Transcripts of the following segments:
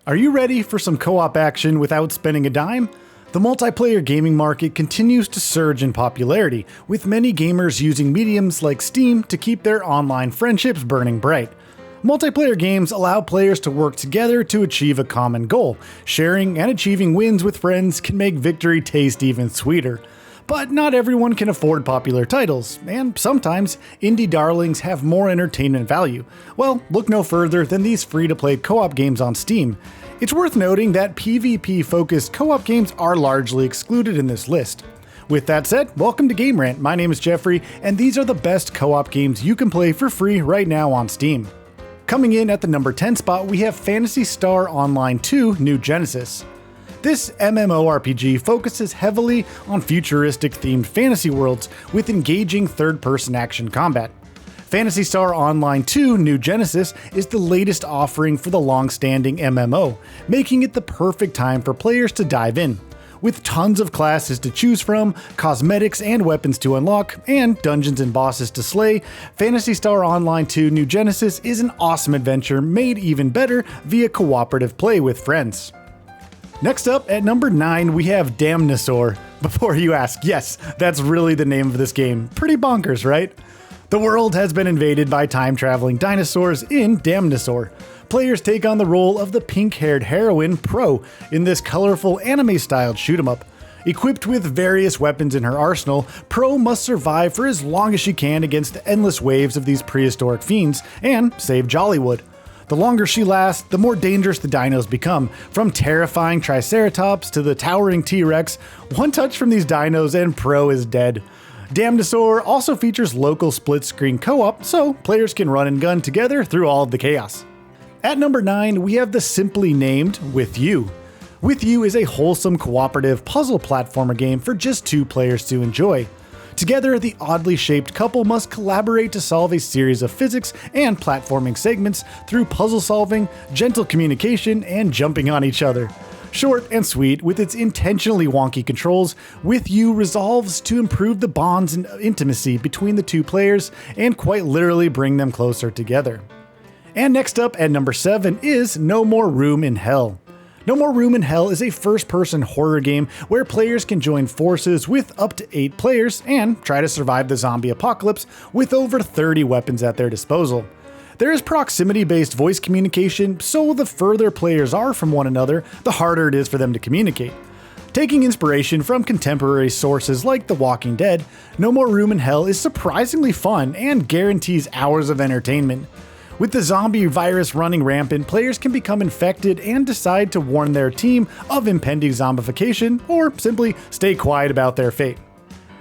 Are you ready for some co-op action without spending a dime? The multiplayer gaming market continues to surge in popularity, with many gamers using mediums like Steam to keep their online friendships burning bright. Multiplayer games allow players to work together to achieve a common goal. Sharing and achieving wins with friends can make victory taste even sweeter. But not everyone can afford popular titles, and sometimes indie darlings have more entertainment value. Well, look no further than these free-to-play co-op games on Steam. It's worth noting that PvP-focused co-op games are largely excluded in this list. With that said, welcome to Game Rant. My name is Geoffrey, and these are the best co-op games you can play for free right now on Steam. Coming in at the number 10 spot, we have Phantasy Star Online 2 New Genesis. This MMORPG focuses heavily on futuristic-themed fantasy worlds with engaging third-person action combat. Phantasy Star Online 2 New Genesis is the latest offering for the long-standing MMO, making it the perfect time for players to dive in. With tons of classes to choose from, cosmetics and weapons to unlock, and dungeons and bosses to slay, Phantasy Star Online 2 New Genesis is an awesome adventure made even better via cooperative play with friends. Next up, at number 9, we have Damnosaur. Before you ask, yes, that's really the name of this game. Pretty bonkers, right? The world has been invaded by time-traveling dinosaurs in Damnosaur. Players take on the role of the pink-haired heroine, Pro, in this colorful anime-styled shoot-'em-up. Equipped with various weapons in her arsenal, Pro must survive for as long as she can against the endless waves of these prehistoric fiends and save Jollywood. The longer she lasts, the more dangerous the dinos become, from terrifying Triceratops to the towering T-Rex. One touch from these dinos and Pro is dead. Damnosaur also features local split-screen co-op, so players can run and gun together through all of the chaos. At number 9, we have the simply named With You. With You is a wholesome cooperative puzzle platformer game for just 2 players to enjoy. Together, the oddly shaped couple must collaborate to solve a series of physics and platforming segments through puzzle solving, gentle communication, and jumping on each other. Short and sweet, with its intentionally wonky controls, With You resolves to improve the bonds and intimacy between the 2 players and quite literally bring them closer together. And next up at number 7 is No More Room in Hell. No More Room in Hell is a first-person horror game where players can join forces with up to 8 players and try to survive the zombie apocalypse with over 30 weapons at their disposal. There is proximity-based voice communication, so the further players are from one another, the harder it is for them to communicate. Taking inspiration from contemporary sources like The Walking Dead, No More Room in Hell is surprisingly fun and guarantees hours of entertainment. With the zombie virus running rampant, players can become infected and decide to warn their team of impending zombification, or simply stay quiet about their fate.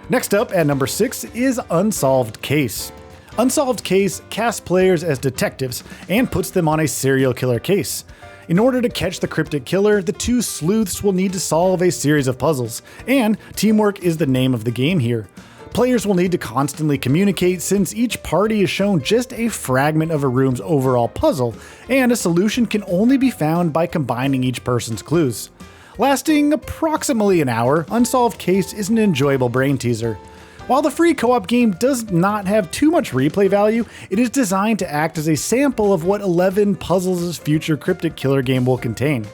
Next up at number 6 is Unsolved Case. Unsolved Case casts players as detectives and puts them on a serial killer case. In order to catch the cryptic killer, the 2 sleuths will need to solve a series of puzzles, and teamwork is the name of the game here. Players will need to constantly communicate since each party is shown just a fragment of a room's overall puzzle, and a solution can only be found by combining each person's clues. Lasting approximately an hour, Unsolved Case is an enjoyable brain teaser. While the free co-op game does not have too much replay value, it is designed to act as a sample of what 11 Puzzles' future cryptic killer game will contain.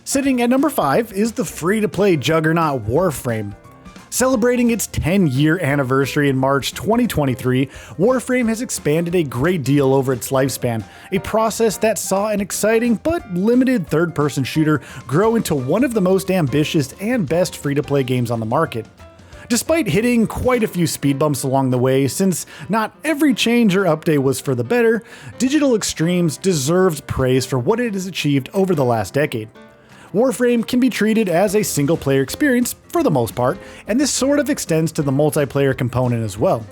Sitting at number 5 is the free-to-play juggernaut Warframe. Celebrating its 10-year anniversary in March 2023, Warframe has expanded a great deal over its lifespan, a process that saw an exciting but limited third-person shooter grow into one of the most ambitious and best free-to-play games on the market. Despite hitting quite a few speed bumps along the way, since not every change or update was for the better, Digital Extremes deserves praise for what it has achieved over the last decade. Warframe can be treated as a single-player experience for the most part, and this sort of extends to the multiplayer component as well.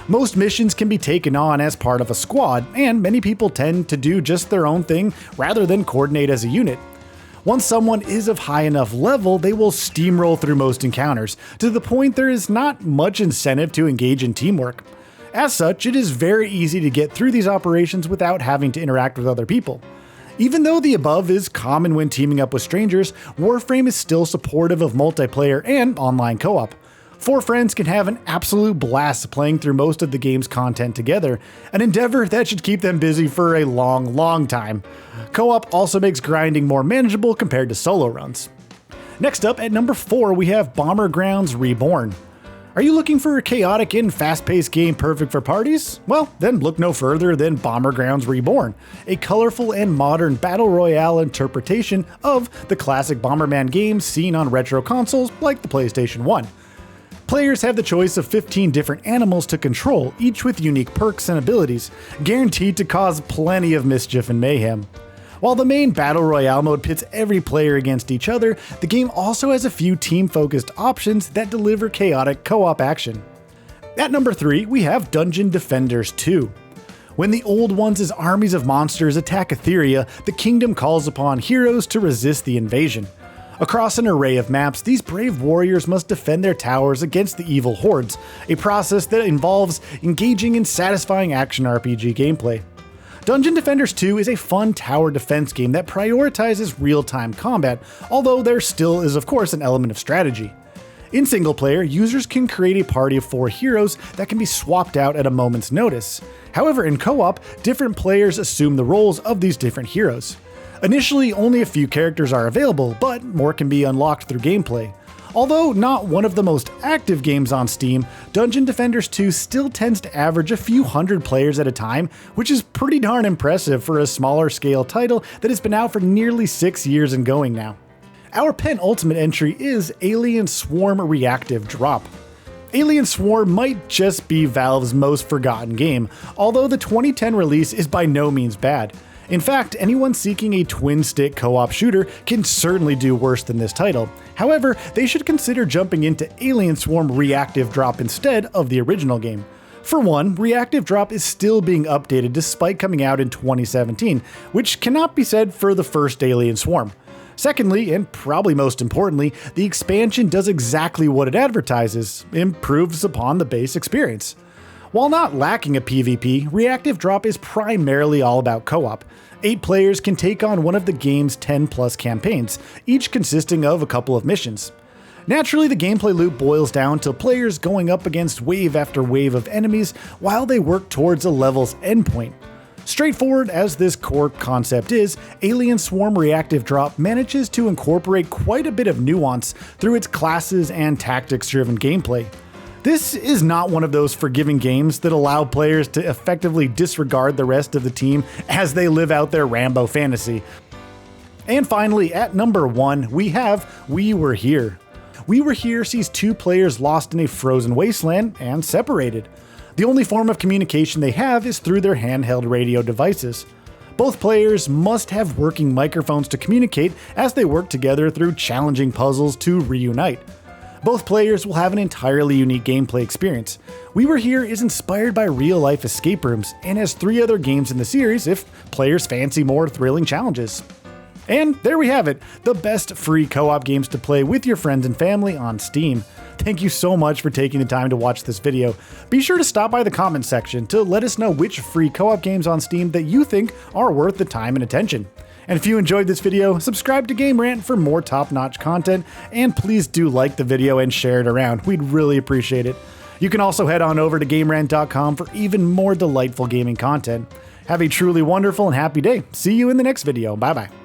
Most missions can be taken on as part of a squad, and many people tend to do just their own thing rather than coordinate as a unit. Once someone is of high enough level, they will steamroll through most encounters, to the point there is not much incentive to engage in teamwork. As such, it is very easy to get through these operations without having to interact with other people. Even though the above is common when teaming up with strangers, Warframe is still supportive of multiplayer and online co-op. 4 friends can have an absolute blast playing through most of the game's content together, an endeavor that should keep them busy for a long time. Co-op also makes grinding more manageable compared to solo runs. Next up, at number 4, we have Bombergrounds Reborn. Are you looking for a chaotic and fast-paced game perfect for parties? Well, then look no further than Bombergrounds Reborn, a colorful and modern battle royale interpretation of the classic Bomberman games seen on retro consoles like the PlayStation 1. Players have the choice of 15 different animals to control, each with unique perks and abilities, guaranteed to cause plenty of mischief and mayhem. While the main Battle Royale mode pits every player against each other, the game also has a few team-focused options that deliver chaotic co-op action. At number 3, we have Dungeon Defenders 2. When the Old Ones' armies of monsters attack Etheria, the kingdom calls upon heroes to resist the invasion. Across an array of maps, these brave warriors must defend their towers against the evil hordes, a process that involves engaging in satisfying action RPG gameplay. Dungeon Defenders 2 is a fun tower defense game that prioritizes real-time combat, although there still is of course an element of strategy. In single player, users can create a party of 4 heroes that can be swapped out at a moment's notice. However, in co-op, different players assume the roles of these different heroes. Initially, only a few characters are available, but more can be unlocked through gameplay. Although not one of the most active games on Steam, Dungeon Defenders 2 still tends to average a few hundred players at a time, which is pretty darn impressive for a smaller scale title that has been out for nearly 6 years and going now. Our penultimate entry is Alien Swarm Reactive Drop. Alien Swarm might just be Valve's most forgotten game, although the 2010 release is by no means bad. In fact, anyone seeking a twin-stick co-op shooter can certainly do worse than this title. However, they should consider jumping into Alien Swarm Reactive Drop instead of the original game. For one, Reactive Drop is still being updated despite coming out in 2017, which cannot be said for the first Alien Swarm. Secondly, and probably most importantly, the expansion does exactly what it advertises, improves upon the base experience. While not lacking a PvP, Reactive Drop is primarily all about co-op. 8 players can take on one of the game's 10+ campaigns, each consisting of a couple of missions. Naturally, the gameplay loop boils down to players going up against wave after wave of enemies while they work towards a level's endpoint. Straightforward as this core concept is, Alien Swarm Reactive Drop manages to incorporate quite a bit of nuance through its classes and tactics-driven gameplay. This is not one of those forgiving games that allow players to effectively disregard the rest of the team as they live out their Rambo fantasy. And finally, at number 1, we have We Were Here. We Were Here sees 2 players lost in a frozen wasteland and separated. The only form of communication they have is through their handheld radio devices. Both players must have working microphones to communicate as they work together through challenging puzzles to reunite. Both players will have an entirely unique gameplay experience. We Were Here is inspired by real-life escape rooms and has 3 other games in the series if players fancy more thrilling challenges. And there we have it, the best free co-op games to play with your friends and family on Steam. Thank you so much for taking the time to watch this video. Be sure to stop by the comments section to let us know which free co-op games on Steam that you think are worth the time and attention. And if you enjoyed this video, subscribe to Game Rant for more top-notch content, and please do like the video and share it around. We'd really appreciate it. You can also head on over to GameRant.com for even more delightful gaming content. Have a truly wonderful and happy day. See you in the next video. Bye-bye.